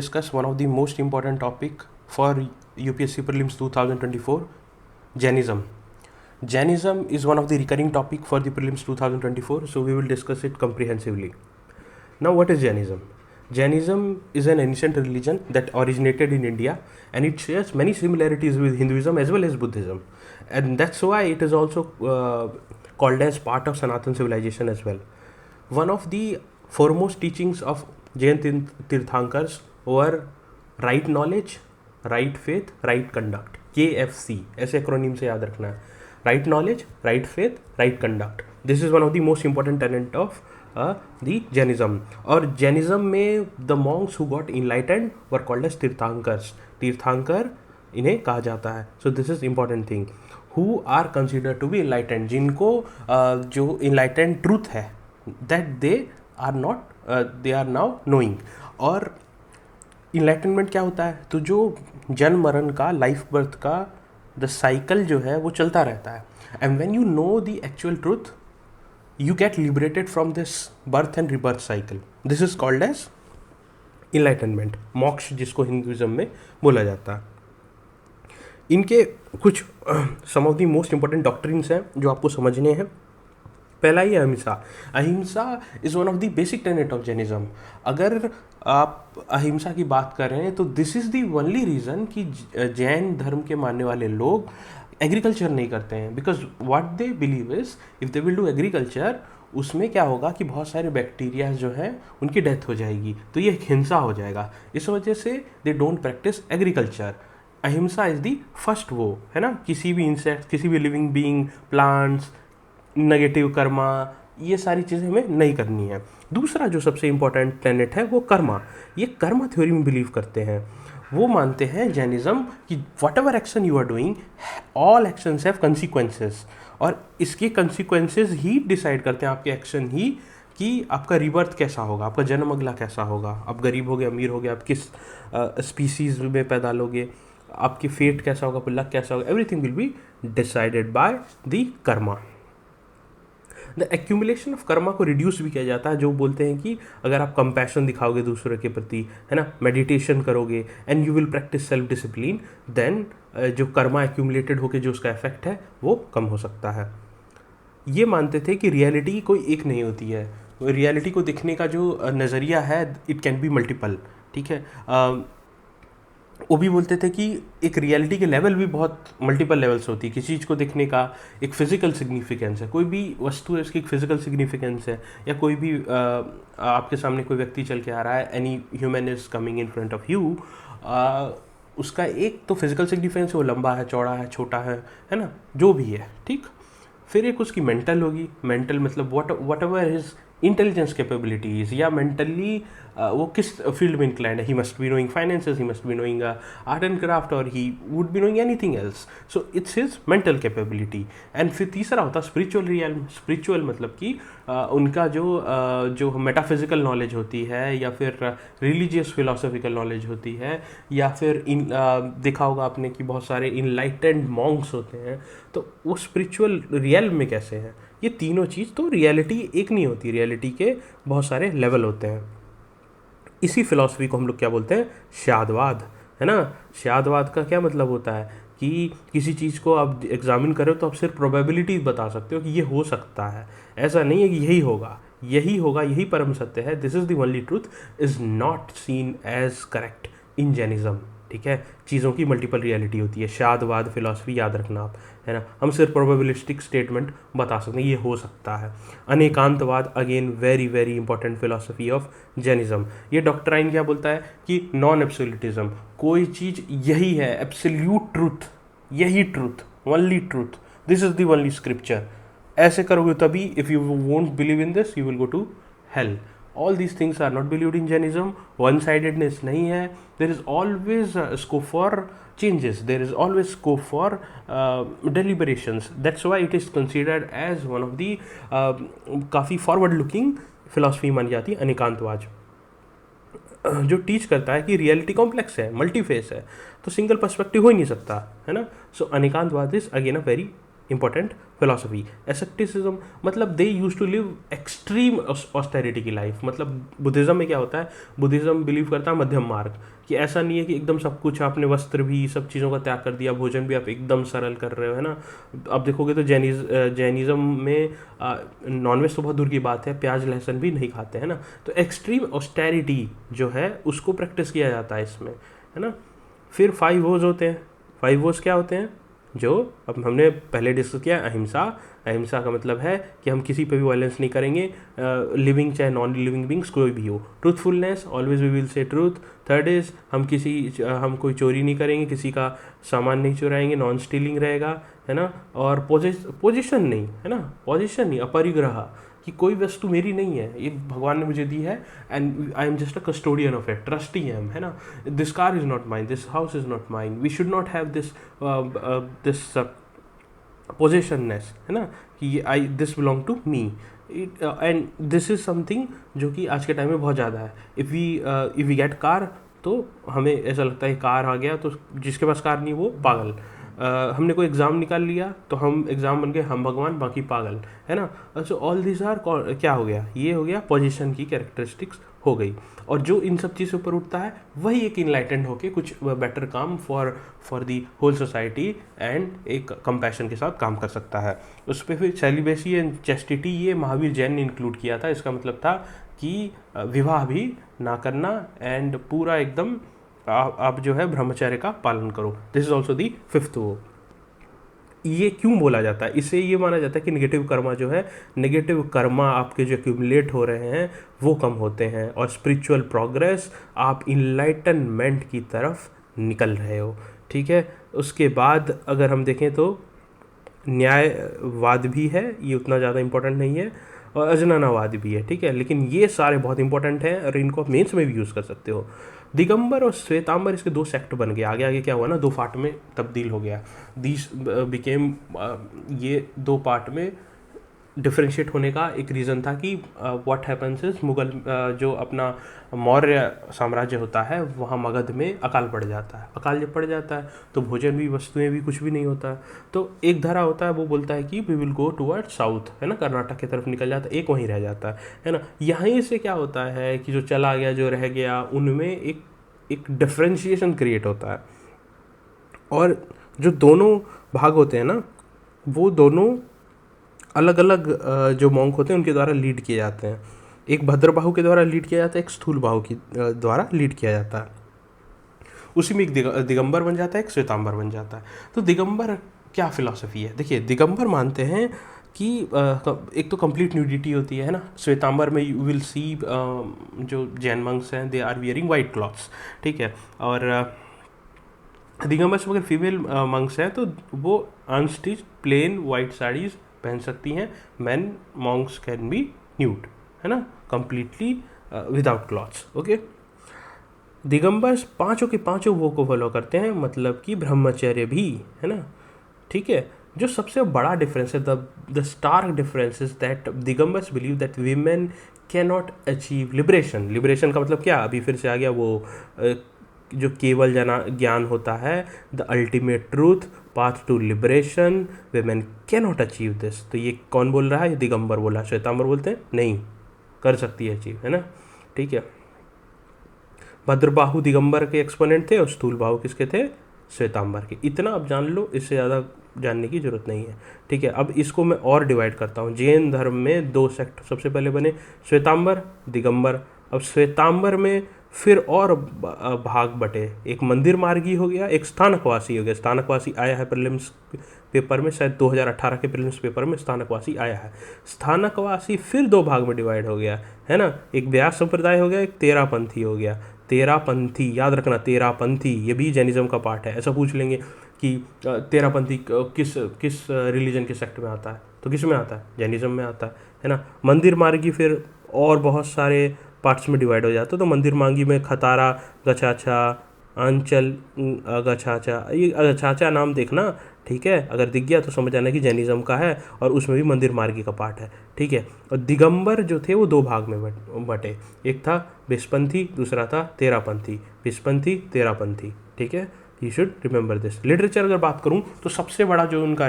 Discuss one of the most important topic for UPSC Prelims 2024, Jainism. Jainism is one of the recurring topic for the Prelims 2024, so we will discuss it comprehensively. Now, what is Jainism? Jainism is an ancient religion that originated in India, and it shares many similarities with Hinduism as well as Buddhism, and that's why it is also called as part of Sanatan civilization as well. One of the foremost teachings of Jain Tirthankars were right knowledge, right faith, right conduct. KFC ऐसे acronym से याद रखना है. Right knowledge, right faith, right conduct. This is one of the most important tenet of the Jainism. और Jainism में the monks who got enlightened were called as Tirthankars. तीर्थांकर इन्हें कहा जाता है. So this is important thing. Who are considered to be enlightened, जिनको जो enlightened truth है, that they are not they are now knowing. और enlightenment क्या होता है? तो जो जन्म मरण का, लाइफ बर्थ का द साइकिल जो है वो चलता रहता है. And when you know the actual truth you get liberated from this birth and rebirth cycle. This is called as enlightenment, moksha जिसको हिंदुइज्म में बोला जाता है. इनके कुछ sum of the most important doctrines हैं जो आपको समझने हैं. पहला ही ahimsa. Ahimsa is one of the basic Tenet of Jainism. अगर आप अहिंसा की बात कर रहे हैं तो this is the only reason कि जैन धर्म के मानने वाले लोग एग्रीकल्चर नहीं करते हैं. Because what they believe is if they will do agriculture, उसमें क्या होगा कि बहुत सारे बैक्टीरिया जो हैं उनकी डेथ हो जाएगी, तो ये हिंसा हो जाएगा. इस वजह से दे डोंट प्रैक्टिस एग्रीकल्चर. अहिंसा इज़ दी फर्स्ट वो है ना, किसी भी इंसेक्ट, किसी भी living being, plants, negative Karma, ये सारी चीज़ें हमें नहीं करनी है. दूसरा जो सबसे इम्पोर्टेंट प्लेनेट है वो कर्मा. ये कर्मा थ्योरी में बिलीव करते हैं. वो मानते हैं जैनिज्म कि whatever action you are doing, all actions have consequences, और इसके कंसिक्वेंसेस ही डिसाइड करते हैं, आपके एक्शन ही, कि आपका रिबर्थ कैसा होगा, आपका जन्म अगला कैसा होगा, आप गरीब हो गए, अमीर हो गए, आप किस स्पीसीज में पैदा लोगे, आपकी फेट कैसा होगा, लक कैसा होगा, everything will be decided by the Karma. The accumulation of Karma को रिड्यूस भी किया जाता है. जो बोलते हैं कि अगर आप कंपैशन दिखाओगे दूसरों के प्रति, है ना, मेडिटेशन करोगे and you will practise self discipline, then जो कर्मा एक्यूमुलेटेड होकर जो उसका इफेक्ट है वो कम हो सकता है. ये मानते थे कि रियलिटी कोई एक नहीं होती है. रियलिटी को देखने का जो नज़रिया है इट कैन बी मल्टीपल. ठीक है. वो भी बोलते थे कि एक रियलिटी के लेवल भी बहुत मल्टीपल लेवल्स होती है. किसी चीज़ को देखने का एक फिजिकल सिग्निफिकेंस है, कोई भी वस्तु है उसकी एक फिजिकल सिग्निफिकेंस है, या कोई भी आपके सामने कोई व्यक्ति चल के आ रहा है, any human is coming in front of you, उसका एक तो फिजिकल सिग्निफिकेंस, वो लंबा है, चौड़ा है, छोटा है ना, जो भी है. ठीक. फिर एक उसकी मेंटल होगी. मेंटल मतलब whatever his intelligence capabilities, या मेंटली वो किस फील्ड में इंक्लाइंड है. He must be knowing finances, he must be knowing art and craft, और he would be knowing anything else. So it's his mental capability. And फिर तीसरा होता है स्पिरिचुअल रियल्म. स्पिरिचुअल मतलब कि उनका जो मेटाफिजिकल नॉलेज होती है, या फिर रिलीजियस फिलोसॉफिकल नॉलेज होती है, या फिर देखा होगा आपने कि बहुत सारे इनलाइटेंड मॉन्क्स होते हैं, तो वो स्पिरिचुअल रियल्म में कैसे हैं. ये तीनों चीज़, तो रियलिटी एक नहीं होती, रियलिटी के बहुत सारे लेवल होते हैं. इसी फिलॉसफी को हम लोग क्या बोलते हैं, शादवाद, है ना. शादवाद का क्या मतलब होता है कि किसी चीज़ को आप एग्जामिन करो तो आप सिर्फ प्रोबेबिलिटी बता सकते हो कि ये हो सकता है, ऐसा नहीं है कि यही होगा, यही होगा, यही परम सत्य है. This is the only truth is not seen as correct in Jainism. ठीक है. चीज़ों की मल्टीपल रियलिटी होती है. शादवाद फिलॉसफी याद रखना आप, है ना. हम सिर्फ प्रोबेबिलिस्टिक स्टेटमेंट बता सकते हैं, ये हो सकता है. Anekantavada, again very very important philosophy of Jainism. ये डॉक्ट्राइन क्या बोलता है कि नॉन एब्सोल्यूटिज्म, कोई चीज़ यही है, एब्सोल्यूट ट्रूथ, यही truth, only truth, this is the only scripture. ऐसे करोगे तभी, if you won't believe in this you will go to hell. All these things are not believed in Jainism. One-sidedness नहीं है. There is always scope for changes. There is always scope for deliberations. That's why it is considered as one of the काफ़ी forward-looking philosophy मानी जाती है अनेकांतवाद, जो teach करता है कि रियलिटी कॉम्प्लेक्स है, मल्टीफेस है, तो सिंगल पर्सपेक्टिव हो ही नहीं सकता, है ना. So Anekantavada is again a very important philosophy. Asceticism मतलब they used to live extreme austerity की लाइफ। मतलब बुद्धिज़्म में क्या होता है, बुद्धिज़्म बिलीव करता है मध्यम मार्ग, कि ऐसा नहीं है कि एकदम सब कुछ आपने वस्त्र भी सब चीज़ों का त्याग कर दिया, भोजन भी आप एकदम सरल कर रहे हो, है ना। आप देखोगे तो जैनिज़्म में नॉनवेज तो बहुत दूर की बात है, प्याज लहसुन भी नहीं खाते, है ना। तो एक्सट्रीम ऑस्टेरिटी जो है उसको प्रैक्टिस किया जाता है इसमें, है ना। फिर 5 वोज होते हैं। 5 वोज क्या होते हैं, जो अब हमने पहले डिस्कस किया, अहिंसा। अहिंसा का मतलब है कि हम किसी पे भी वायलेंस नहीं करेंगे, लिविंग चाहे नॉन लिविंग बींग्स कोई भी हो। Truthfulness, always we will say truth. Third is हम कोई चोरी नहीं करेंगे, किसी का सामान नहीं चुराएंगे, नॉन स्टीलिंग रहेगा, है ना। और पोजिशन नहीं, है ना, पोजिशन नहीं, अपरिग्रह, कि कोई वस्तु मेरी नहीं है, ये भगवान ने मुझे दी है and I am just a custodian of it, trustee am, है ना। This car is not mine, this house is not mine, we should not have this possessiveness, है ना, कि I this belong to me. And this is something जो कि आज के time में बहुत ज़्यादा है। इफ़ वी गेट कार, तो हमें ऐसा लगता है कार आ गया तो जिसके पास कार नहीं वो पागल। हमने कोई एग्ज़ाम निकाल लिया तो हम एग्ज़ाम बन गए हम भगवान, बाकी पागल, है ना। सो ऑल दिस आर क्या हो गया, ये हो गया पोजीशन की कैरेक्टरिस्टिक्स हो गई। और जो इन सब चीज़ से ऊपर उठता है वही एक इनलाइटेंड होके कुछ बेटर काम for the whole society and एक कंपैशन के साथ काम कर सकता है। उस पर फिर सेलिबेसी एंड चेस्टिटी, ये महावीर जैन ने इंक्लूड किया था। इसका मतलब था कि विवाह भी ना करना एंड पूरा एकदम आप जो है ब्रह्मचर्य का पालन करो। This is also the 5th वो। ये क्यों बोला जाता है, इससे ये माना जाता है कि नेगेटिव कर्मा जो है, नेगेटिव कर्मा आपके जो एक्यूमुलेट हो रहे हैं वो कम होते हैं, और स्पिरिचुअल प्रोग्रेस, आप इनलाइटनमेंट की तरफ निकल रहे हो, ठीक है। उसके बाद अगर हम देखें तो न्यायवाद भी है, ये उतना ज़्यादा इंपॉर्टेंट नहीं है, और अजननावाद भी है, ठीक है। लेकिन ये सारे बहुत इंपॉर्टेंट हैं और इनको आप मेंस में भी यूज़ कर सकते हो। दिगंबर और श्वेतांबर, इसके 2 सेक्ट बन गए। आगे आगे क्या हुआ ना, 2 पार्ट में तब्दील हो गया। दीज बिकेम ये 2 पार्ट में डिफ्रेंशिएट होने का एक रीज़न था कि व्हाट हैपन्स इज मुगल जो अपना मौर्य साम्राज्य होता है वहाँ मगध में अकाल पड़ जाता है। अकाल जब पड़ जाता है तो भोजन भी, वस्तुएं भी, कुछ भी नहीं होता है। तो एक धारा होता है वो बोलता है कि we will go toward south, है ना, कर्नाटक की तरफ निकल जाता है, एक वहीं रह जाता है ना। यहीं से क्या होता है कि जो चला गया, जो रह गया, उनमें एक डिफ्रेंशिएशन क्रिएट होता है। और जो दोनों भाग होते हैं ना, वो दोनों अलग अलग जो मॉन्क होते हैं उनके द्वारा लीड किए जाते हैं। एक भद्रबाहु के द्वारा लीड किया जाता है, एक स्थूल बाहु की द्वारा लीड किया जाता है। उसी में एक दिगंबर बन जाता है, एक श्वेतांबर बन जाता है। तो दिगंबर क्या फिलॉसफी है, देखिए दिगंबर मानते हैं कि एक तो कंप्लीट न्यूडिटी होती है ना। श्वेतांबर में यू विल सी जो जैन मंक्स हैं they are wearing white clothes, ठीक है। और दिगंबर से अगर फीमेल मंक्स हैं तो वो अनस्टिच प्लेन वाइट साड़ीज़ पहन सकती हैं। Man Monks can be nude, है ना, completely without clothes, okay. Digambars पांचों के पांचों वो को फॉलो करते हैं, मतलब कि ब्रह्मचर्य भी, है ना, ठीक है। जो सबसे बड़ा डिफरेंस है, the stark difference is that Digambars believe that women can not achieve liberation. Liberation का मतलब क्या, अभी फिर से आ गया वो जो केवल ज्ञान होता है, the ultimate truth, path to liberation, women cannot not this दिस। तो ये कौन बोल रहा है, ये दिगंबर बोल रहा है। श्वेतांबर बोलते हैं नहीं कर सकती है अचीव, है ना, ठीक है। भद्रबाहु दिगंबर के एक्सपोनेंट थे और स्थूल बाहु किसके थे, श्वेतांबर के। इतना आप जान लो, इससे ज़्यादा जानने की जरूरत नहीं है, ठीक है। अब इसको मैं और डिवाइड करता हूँ। जैन धर्म में 2 सेक्ट सबसे पहले बने, श्वेतांबर, दिगंबर। अब श्वेतांबर में फिर और भाग बटे, एक मंदिर मार्गी हो गया, एक स्थानकवासी हो गया। स्थानकवासी आया है प्रीलिम्स पेपर में, शायद 2018 के प्रीलिम्स पेपर में स्थानकवासी आया है। स्थानकवासी फिर 2 भाग में डिवाइड हो गया, है ना। एक व्यास संप्रदाय हो गया, एक तेरापंथी हो गया। तेरापंथी याद रखना, तेरापंथी ये भी जैनिज्म का पार्ट है। ऐसा पूछ लेंगे कि तेरापंथी किस किस रिलीजन के सेक्ट में आता है, तो किस में आता है, जैनिज्म में आता है ना। मंदिर मार्गी फिर और बहुत सारे पार्ट्स में डिवाइड हो जाता है। तो मंदिर मांगी में खतारा, गछाछा, अंचल, गछाछा, ये गछाछा नाम देखना, ठीक है। अगर दिख गया तो समझ आना कि जैनिज्म का है, और उसमें भी मंदिर मार्गी का पार्ट है, ठीक है। और दिगंबर जो थे वो 2 भाग में बटे, एक था विस्पंथी, दूसरा था तेरापंथी। विस्पंथी, तेरापंथी, ठीक है। You should remember this. Literature अगर बात करूँ तो सबसे बड़ा जो उनका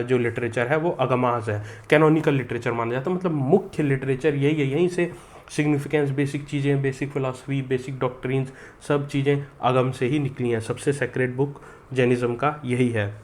जो लिटरेचर है वो अगमाज है, कैनोनिकल लिटरेचर माना जाता है, मतलब मुख्य लिटरेचर यही है। यहीं से सिग्निफिकेंस, बेसिक चीज़ें, बेसिक फिलॉसफी, बेसिक डॉक्ट्रिन्स, सब चीज़ें अगम से ही निकली हैं। सबसे सेक्रेट बुक जैनिज्म का यही है।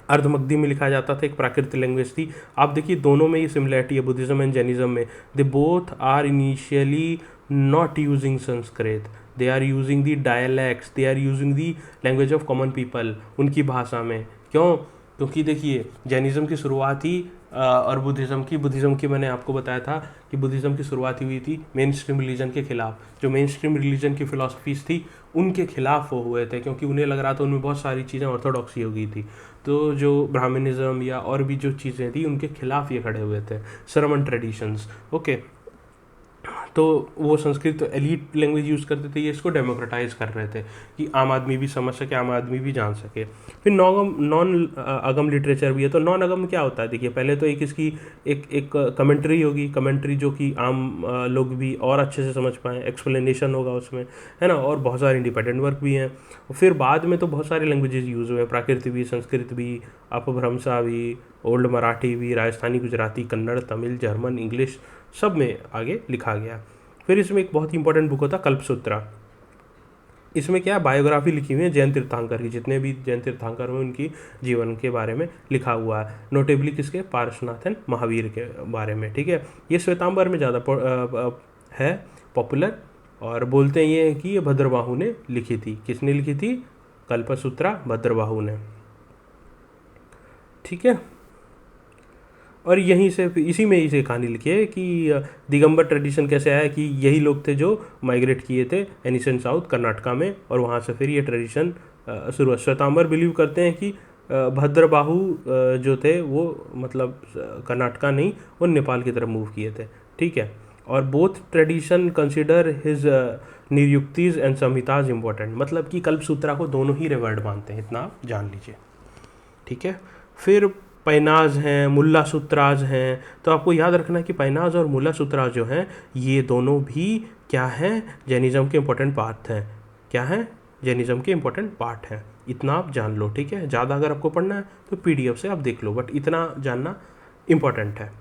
अर्धमगधी में लिखा जाता था, एक प्राकृत लैंग्वेज थी। आप देखिए दोनों में ये सिमिलरिटी है, बुद्धिज्म एंड जैनिज्म में। They both are initially not using Sanskrit, they are using the dialects, they are using the language of common people, उनकी भाषा में। क्यों? क्योंकि देखिए जैनिज्म की शुरुआत ही और बुद्धिज़्म की मैंने आपको बताया था कि बुद्धिज़्म की शुरुआत हुई थी मेन स्ट्रीम रिलीजन के खिलाफ। जो मेन स्ट्रीम रिलीजन की फ़िलासफ़ीज़ थी उनके खिलाफ वो हुए थे, क्योंकि उन्हें लग रहा था उनमें बहुत सारी चीज़ें ऑर्थोडॉक्सी हो गई थी। तो जो ब्राह्मणिज्म या और भी जो चीज़ें थी उनके खिलाफ ये खड़े हुए थे, श्रमण ट्रेडिशंस। ओके, तो वो संस्कृत एलीट लैंग्वेज यूज़ करते थे, ये इसको डेमोक्रेटाइज कर रहे थे कि आम आदमी भी समझ सके, आम आदमी भी जान सके। फिर नॉन अगम लिटरेचर भी है। तो नॉन अगम क्या होता है? देखिए पहले तो एक इसकी एक कमेंट्री होगी, कमेंट्री जो कि आम लोग भी और अच्छे से समझ पाएँ, एक्सप्लेनेशन होगा उसमें, है ना, और बहुत सारे इंडिपेंडेंट वर्क भी हैं। फिर बाद में तो बहुत सारे लैंग्वेजेस यूज़ हुए हैं, प्राकृत भी, संस्कृत भी, अपभ्रंशा भी, ओल्ड मराठी भी, राजस्थानी, गुजराती, कन्नड़, तमिल, जर्मन, इंग्लिश, सब में आगे लिखा गया। फिर इसमें एक बहुत ही इंपॉर्टेंट बुक होता है कल्पसूत्रा। इसमें क्या बायोग्राफी लिखी हुई है जैन तीर्थंकर की, जितने भी जैन तीर्थंकर हैं उनकी जीवन के बारे में लिखा हुआ है। नोटेबली किसके? पार्श्वनाथ एंड महावीर के बारे में। ठीक है, ये श्वेतांबर में ज़्यादा है पॉपुलर, और बोलते हैं ये है कि ये भद्रबाहु ने लिखी थी। किसने लिखी थी? कल्पसूत्रा भद्रबाहु ने। ठीक है, और यहीं से इसी में इसे कहानी लिखी है कि दिगंबर ट्रेडिशन कैसे आया, कि यही लोग थे जो माइग्रेट किए थे एनिसेंट साउथ कर्नाटका में, और वहाँ से फिर ये ट्रेडिशन शुरू हुआ। श्वेतांबर बिलीव करते हैं कि भद्रबाहु जो थे वो मतलब कर्नाटका नहीं, वो नेपाल की तरफ मूव किए थे। ठीक है, और both tradition consider his Niruktas and Samhitas important, मतलब कि कल्पसूत्रा को दोनों ही रिवर्ड मानते हैं, इतना आप जान लीजिए। ठीक है, फिर पैनाज हैं, मुल्ला सूत्राज हैं। तो आपको याद रखना है कि पैनाज और मुल्ला सूत्राज जो हैं ये दोनों भी क्या हैं? जैनिज़्म के इंपॉर्टेंट पार्ट हैं। क्या हैं? जैनिज़्म के इंपॉर्टेंट पार्ट हैं, इतना आप जान लो। ठीक है, ज़्यादा अगर आपको पढ़ना है तो PDF से आप देख लो, बट इतना जानना इम्पॉर्टेंट है।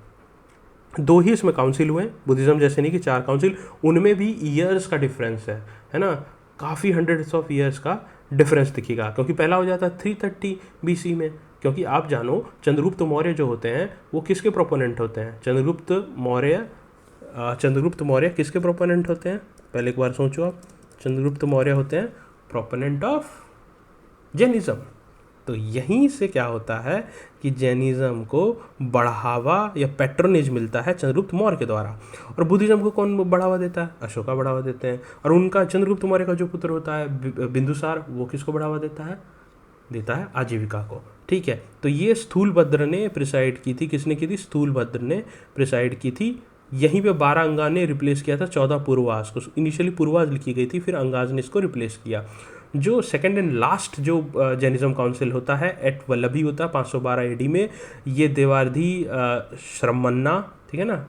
2 ही इसमें काउंसिल हुए, बुद्धिज़्म जैसे नहीं कि 4 काउंसिल, उनमें भी ईयर्स का डिफरेंस है ना, काफ़ी हंड्रेड्स ऑफ ईयर्स का डिफरेंस दिखेगा। क्योंकि पहला हो जाता है 330 BC में, क्योंकि आप जानो चंद्रगुप्त मौर्य जो होते हैं वो किसके प्रोपोनेंट होते हैं? चंद्रगुप्त मौर्य किसके प्रोपोनेंट होते हैं? पहले एक बार सोचो आप। चंद्रगुप्त मौर्य होते हैं प्रोपोनेंट ऑफ जैनिज़्म। तो यहीं से क्या होता है कि जैनिज़्म को बढ़ावा या पैट्रोनेज मिलता है चंद्रगुप्त मौर्य के द्वारा। और बुद्धिज़्म को कौन बढ़ावा देता है? अशोका बढ़ावा देते हैं। और उनका चंद्रगुप्त मौर्य का जो पुत्र होता है बिंदुसार, वो किसको बढ़ावा देता है? आजीविका को। ठीक है, तो ये स्थूलभद्र ने प्रिसाइड की थी। किसने की थी? स्थूलभद्र ने प्रिसाइड की थी। यहीं पे 12 अंगाज ने रिप्लेस किया था 14 पूर्वाज को। इनिशियली पूर्वाज लिखी गई थी, फिर अंगाज ने इसको रिप्लेस किया। जो सेकंड एंड लास्ट जो जैनिज्म काउंसिल होता है एट वल्लभी होता है 512 AD में, ये देवार्धी श्रमन्ना, ठीक है ना,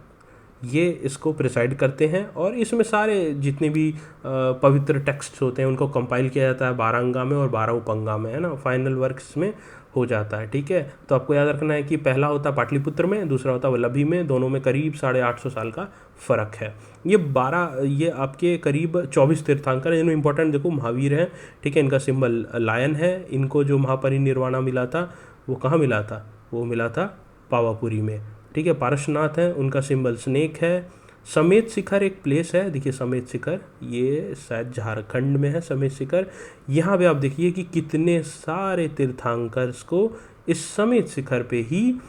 ये इसको प्रिसाइड करते हैं। और इसमें सारे जितने भी पवित्र टेक्स्ट होते हैं उनको कंपाइल किया जाता है 12 अंगा में और 12 उपअंगा में, है ना, फाइनल वर्क्स में हो जाता है। ठीक है, तो आपको याद रखना है कि पहला होता है पाटलिपुत्र में, दूसरा होता है वल्लभी में, दोनों में करीब 850 साल का फ़र्क है। ये आपके करीब 24 तीर्थंकर हैं जिनमें इंपॉर्टेंट देखो महावीर हैं। ठीक है, इनका सिंबल लायन है। इनको जो महापरिनिर्वाणा मिला था वो कहाँ मिला था? वो मिला था पावापुरी में। ठीक है, पारसनाथ है, उनका सिंबल स्नेक है। समेत शिखर एक प्लेस है, देखिए समेत शिखर, ये शायद झारखंड में है समेत शिखर। यहाँ पे आप देखिए कि कितने सारे तीर्थंकर्स को इस समेत शिखर पे ही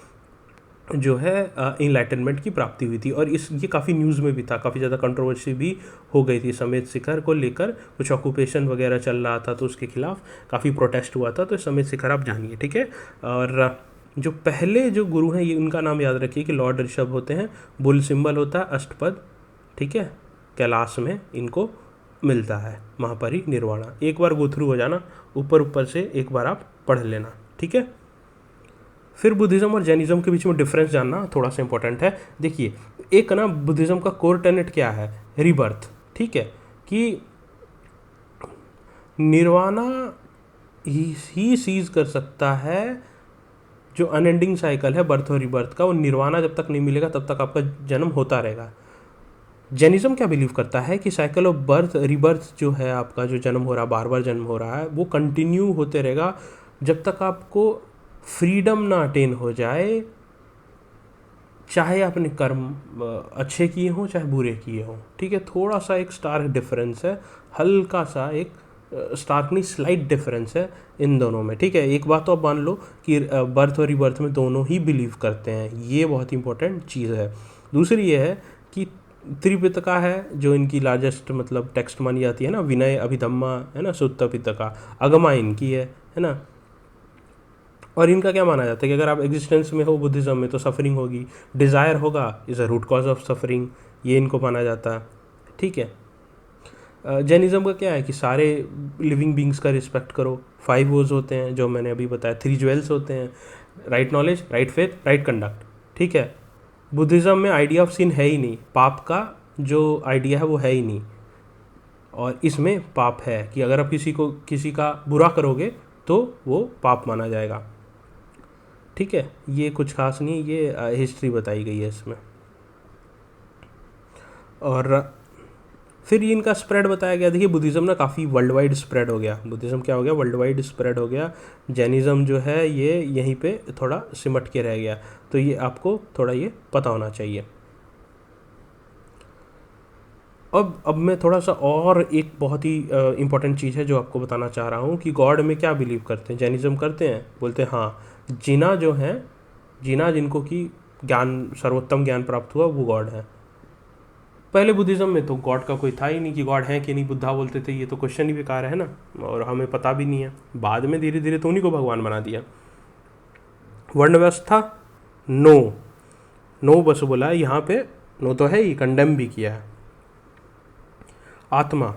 जो है इनलाइटनमेंट की प्राप्ति हुई थी। और ये काफ़ी न्यूज़ में भी था, काफ़ी ज़्यादा कंट्रोवर्सी भी हो गई थी समेत शिखर को लेकर। कुछ ऑक्यूपेशन वगैरह चल रहा था तो उसके खिलाफ काफ़ी प्रोटेस्ट हुआ था। तो समेत शिखर आप जानिए। ठीक है, और जो पहले जो गुरु हैं ये उनका नाम याद रखिए कि लॉर्ड ऋषभ होते हैं। बुल सिंबल होता है अष्टपद। ठीक है, कैलाश में इनको मिलता है महापरिनिर्वाणा। एक बार गो थ्रू हो जाना, ऊपर से एक बार आप पढ़ लेना। ठीक है, फिर बुद्धिज़्म और जैनिज़्म के बीच में डिफरेंस जानना थोड़ा सा इंपॉर्टेंट है। देखिए एक ना बुद्धिज़्म का कोर टेनेट क्या है? रिबर्थ। ठीक है, कि निर्वाणा ही सीज कर सकता है जो अनएंडिंग साइकिल है बर्थ और रिबर्थ का, वो निर्वाणा जब तक नहीं मिलेगा तब तक आपका जन्म होता रहेगा। जैनिज्म क्या बिलीव करता है कि साइकिल ऑफ बर्थ रिबर्थ जो है, आपका जो जन्म हो रहा है, बार बार जन्म हो रहा है, वो कंटिन्यू होते रहेगा जब तक आपको फ्रीडम ना अटेन हो जाए, चाहे आपने कर्म अच्छे किए हों चाहे बुरे किए हों। ठीक है, थोड़ा सा एक स्टार्क डिफरेंस है, हल्का सा एक स्टार्क नहीं स्लाइट डिफरेंस है इन दोनों में। ठीक है, एक बात तो आप मान लो कि बर्थ और रिबर्थ में दोनों ही बिलीव करते हैं, ये बहुत इंपॉर्टेंट चीज़ है। दूसरी ये है कि त्रिपिटका है जो इनकी लार्जेस्ट मतलब टेक्स्ट मानी जाती है ना, विनय अभिधम्मा है ना, सुत्त पिटका, अगमा इनकी है ना। और इनका क्या माना जाता है कि अगर आप एग्जिस्टेंस में हो बुद्धिज़्म में तो सफरिंग होगी, डिज़ायर होगा is a root cause of suffering, ये इनको माना जाता है। ठीक है, जैनिज्म का क्या है कि सारे लिविंग बींग्स का रिस्पेक्ट करो। 5 वोज होते हैं जो मैंने अभी बताया, 3 ज्वेल्स होते हैं, right knowledge, right faith, right conduct. ठीक है, बुद्धिज़्म में आइडिया ऑफ सिन है ही नहीं, पाप का जो आइडिया है वो है ही नहीं, और इसमें पाप है कि अगर आप किसी का बुरा करोगे तो वो पाप माना जाएगा। ठीक है, ये कुछ खास नहीं, ये हिस्ट्री बताई गई है इसमें। और फिर इनका स्प्रेड बताया गया। देखिए बुद्धिज़्म ना काफ़ी वर्ल्ड वाइड स्प्रेड हो गया, बुद्धिज़्म क्या हो गया, वर्ल्ड वाइड स्प्रेड हो गया। जैनिज़्म जो है ये यहीं पे थोड़ा सिमट के रह गया, तो ये आपको थोड़ा ये पता होना चाहिए। अब मैं थोड़ा सा और एक बहुत ही इम्पोर्टेंट चीज़ है जो आपको बताना चाह रहा हूँ कि गॉड में क्या बिलीव करते हैं। जैनिज़्म करते हैं, बोलते हैं हाँ जीना जो है, जीना जिनको कि ज्ञान सर्वोत्तम ज्ञान प्राप्त हुआ वो गॉड है। पहले बुद्धिज़्म में तो गॉड का कोई था ही नहीं कि गॉड है कि नहीं, बुद्धा बोलते थे ये तो क्वेश्चन ही बेकार है ना, और हमें पता भी नहीं है। बाद में धीरे धीरे तो उन्हीं को भगवान बना दिया। वर्ण व्यवस्था नो बस बोला है यहाँ पे, नो तो है ही, कंडेम भी किया है। आत्मा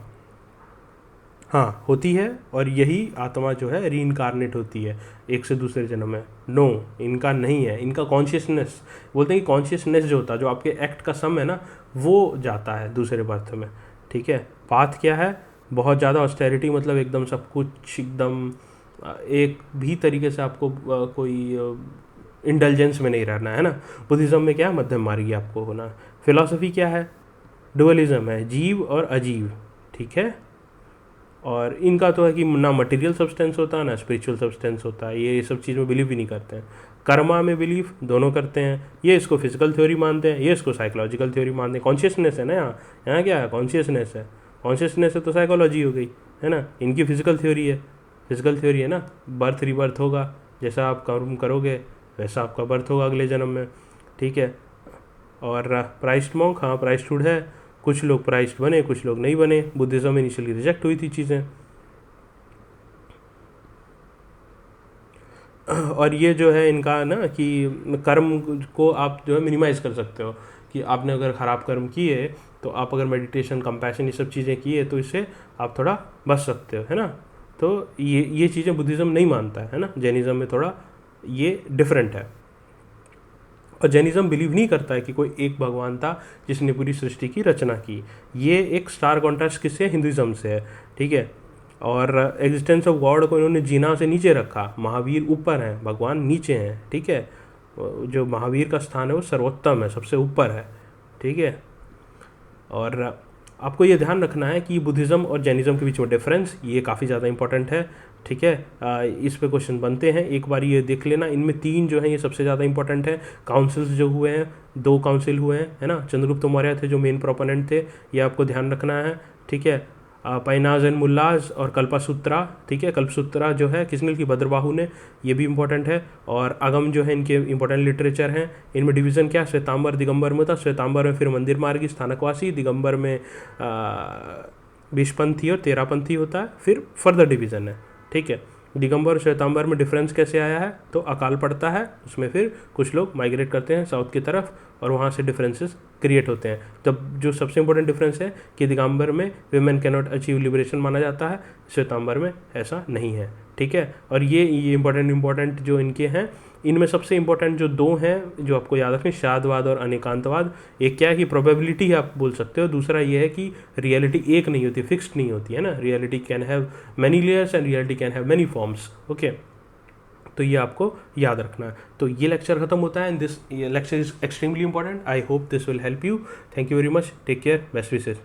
हाँ होती है, और यही आत्मा जो है रीइंकारनेट होती है एक से दूसरे जन्म में। नो इनका नहीं है, इनका कॉन्शियसनेस, बोलते हैं कि कॉन्शियसनेस जो होता है, जो आपके एक्ट का सम है ना, वो जाता है दूसरे बर्थ में। ठीक है, पाथ क्या है, बहुत ज़्यादा ऑस्टेरिटी, मतलब एकदम सब कुछ एकदम एक भी तरीके से आपको कोई इंडल्जेंस में नहीं रहना है ना। बुद्धिज़्म में क्या है, मध्यम मार्गी आपको होना। फिलॉसफी क्या है, डुअलिज्म है, जीव और अजीव। ठीक है, और इनका तो है कि ना मटेरियल सब्सटेंस होता है ना स्पिरिचुअल सब्सटेंस होता है, ये सब चीज़ में बिलीव भी नहीं करते हैं। कर्मा में बिलीव दोनों करते हैं, ये इसको फिजिकल थ्योरी मानते हैं, ये इसको साइकोलॉजिकल थ्योरी मानते हैं। कॉन्शियसनेस है ना, यहाँ क्या है, कॉन्शियसनेस है, कॉन्शियसनेस है तो साइकोलॉजी हो गई है ना। इनकी फिजिकल थ्योरी है, फिजिकल थ्योरी है ना, बर्थ रिबर्थ होगा, जैसा आप कर्म करोगे वैसा आपका बर्थ होगा अगले जन्म में। ठीक है, और प्राइस्ड मॉन्क, हाँ प्राइस्टहुड है, कुछ लोग प्राइस्ड बने कुछ लोग नहीं बने। बुद्धिज़्म में इनिशियली रिजेक्ट हुई थी चीज़ें, और ये जो है इनका ना कि कर्म को आप जो है मिनिमाइज़ कर सकते हो, कि आपने अगर ख़राब कर्म किए तो आप अगर मेडिटेशन कंपैशन ये सब चीज़ें किए तो इससे आप थोड़ा बच सकते हो, है ना। तो ये चीज़ें बुद्धिज़्म नहीं मानता है ना, जैनिज़्म में थोड़ा ये डिफरेंट है। और जैनिज़्म बिलीव नहीं करता है कि कोई एक भगवान था जिसने पूरी सृष्टि की रचना की। ये एक स्टार कॉन्ट्रास्ट किससे, हिंदुइज्म से है। ठीक है, और एग्जिस्टेंस ऑफ गॉड को इन्होंने जीना से नीचे रखा, महावीर ऊपर हैं भगवान नीचे हैं। ठीक है, जो महावीर का स्थान है वो सर्वोत्तम है, सबसे ऊपर है। ठीक है, और आपको ये ध्यान रखना है कि बुद्धिज़्म और जैनिज़्म के बीच में डिफरेंस ये काफ़ी ज़्यादा इंपॉर्टेंट है। ठीक है, इस पे क्वेश्चन बनते हैं, एक बार ये देख लेना। इनमें 3 जो हैं ये सबसे ज़्यादा इंपॉर्टेंट है। काउंसिल्स जो हुए हैं, 2 काउंसिल हुए हैं, है ना। चंद्रगुप्त मौर्य थे जो मेन प्रोपोनेंट थे, ये आपको ध्यान रखना है। ठीक है, पैनाज एंड मुल्लाज और कल्पसूत्रा। ठीक है, कल्पसूत्रा जो है किसने लिखी, भद्रबाहु ने, ये भी इंपॉर्टेंट है। और आगम जो है इनके इंपॉर्टेंट लिटरेचर हैं। इनमें डिवीज़न क्या, श्वेतांबर दिगंबर में था, श्वेतांबर में फिर मंदिर मार्गी स्थानकवासी, दिगंबर में 20पंथी और 13पंथी होता है, फिर फर्दर डिवीज़न है। ठीक है, दिगंबर और श्वेतांबर में डिफरेंस कैसे आया है, तो अकाल पड़ता है, उसमें फिर कुछ लोग माइग्रेट करते हैं साउथ की तरफ और वहाँ से डिफरेंसेस क्रिएट होते हैं। तब जो सबसे इंपॉर्टेंट डिफरेंस है कि दिगंबर में women can not achieve liberation माना जाता है, श्वेतांबर में ऐसा नहीं है। ठीक है, और ये इंपॉर्टेंट जो इनके हैं, इनमें सबसे इंपॉर्टेंट जो दो हैं जो आपको याद रखने, शादवाद और अनेकांतवाद। एक क्या है कि प्रोबेबिलिटी आप बोल सकते हो, दूसरा ये है कि रियलिटी एक नहीं होती, फिक्स्ड नहीं होती है ना, reality can have many layers and reality can have many forms. Okay, तो ये आपको याद रखना है। तो ये लेक्चर खत्म होता है and this lecture is extremely important. I hope this will help you. Thank you very much, take care, best wishes.